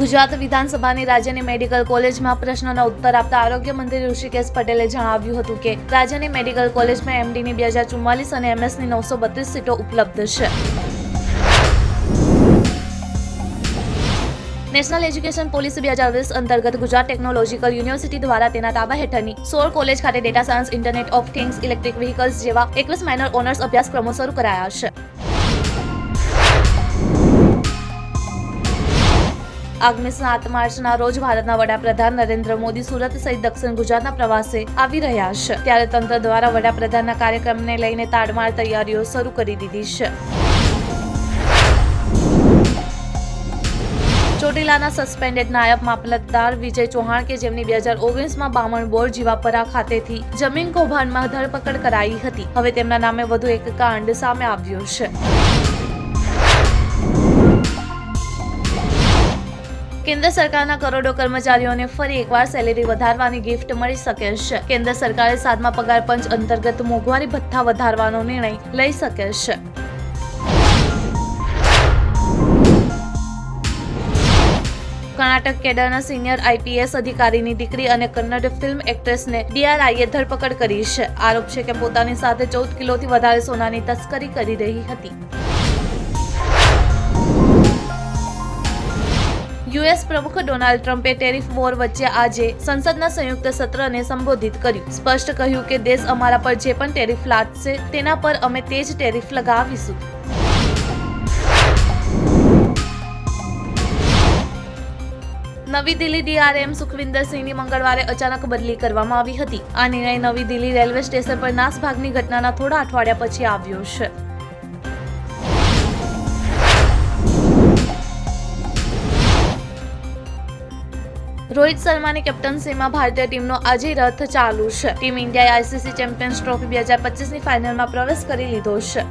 ગુજરાત વિધાનસભાની રાજ્યની મેડિકલ કોલેજમાં પ્રશ્નોના ઉત્તર આપતા આરોગ્ય મંત્રી ઋષિકેશ પટેલે જણાવ્યું હતું કે રાજ્યની મેડિકલ કોલેજમાં એમડીની 2044 અને એમએસની 932 સીટો ઉપલબ્ધ છે. નેશનલ એજ્યુકેશન પોલિસી 2020 અંતર્ગત ગુજરાત ટેકનોલોજીકલ યુનિવર્સિટી દ્વારા તેના તાબા હેઠળની 16 કોલેજ ખાતે data science, internet of things, electric vehicles જેવા 21 માઇનર ઓનર્સ અભ્યાસક્રમો શરૂ કરાયા છે. આગામી 7 માર્ચના રોજ ભારતના વડાપ્રધાન નરેન્દ્ર મોદી સુરત સહિત દક્ષિણ ગુજરાતના પ્રવાસે આવી રહ્યા છે. ત્યારે તંત્ર દ્વારા વડાપ્રધાનના કાર્યક્રમને લઈને તાડમાર તૈયારીઓ શરૂ કરી દીધી છે. ચોટીલાના સસ્પેન્ડેડ નાયબ મામલતદાર વિજય ચૌહાણ કે જેમની 2019માં બામણ બોર્ડ જીવાપરા ખાતેથી જમીન કૌભાંડમાં ધરપકડ કરાઈ હતી, હવે તેમના નામે વધુ એક કાંડ સામે આવ્યો છે. કેન્દ્ર સરકારના કરોડો કર્મચારીઓને ફરી એકવાર સેલેરી વધારવાની ગિફ્ટ મળી શકે છે. કેન્દ્ર સરકારે 7મા પગાર પંચ અંતર્ગત મોંઘવારી ભથ્થા વધારવાનો નિર્ણય લઈ શકે છે. કર્ણાટક કેડરના સિનિયર આઈપીએસ અધિકારીની દીકરી અને કન્નડ ફિલ્મ એક્ટ્રેસને ડીઆરઆઈએ ધરપકડ કરી છે. આરોપ છે કે પોતાની સાથે 14 કિલોથી વધારે સોનાની તસ્કરી કરી રહી હતી. યુએસ પ્રમુખ ડોનાલ્ડ ટ્રમ્પે ટેરિફ વોર વચ્ચે આજે સંસદના સંયુક્ત સત્રને સંબોધિત કર્યું. સ્પષ્ટ કહ્યું કે દેશ અમારા પર જે પણ ટેરિફ લાદશે તેના પર અમે તે જ ટેરિફ લગાવીશું. નવી દિલ્હી ડીઆરએમ સુખવિન્દર સિંહની મંગળવારે અચાનક બદલી કરવામાં આવી હતી. આ નિર્ણય નવી દિલ્હી રેલવે સ્ટેશન પર નાસભાગની ઘટનાના થોડા અઠવાડિયા પછી આવ્યો છે. રોહિત શર્માની કેપ્ટનશીમાં ભારતીય ટીમનો આજે રથ ચાલુ છે. ટીમ ઇન્ડિયાએ આઈસીસી ચેમ્પિયન્સ ટ્રોફી 2025ની ફાઇનલમાં પ્રવેશ કરી લીધો છે.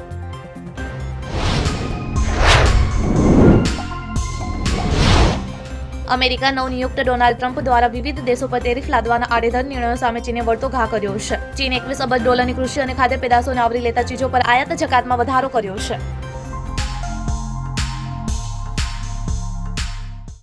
અમેરિકા નવનિયુક્ત ડોનાલ્ડ ટ્રમ્પ દ્વારા વિવિધ દેશો પર ટેરિફ લાદવાના આડેધડ નિર્ણયો સામે ચીને વળતો ઘા કર્યો છે. ચીન $21 અબજ કૃષિ અને ખાદ્ય પેદાશોને આવરી લેતા ચીજો પર આયાત જકાતમાં વધારો કર્યો છે.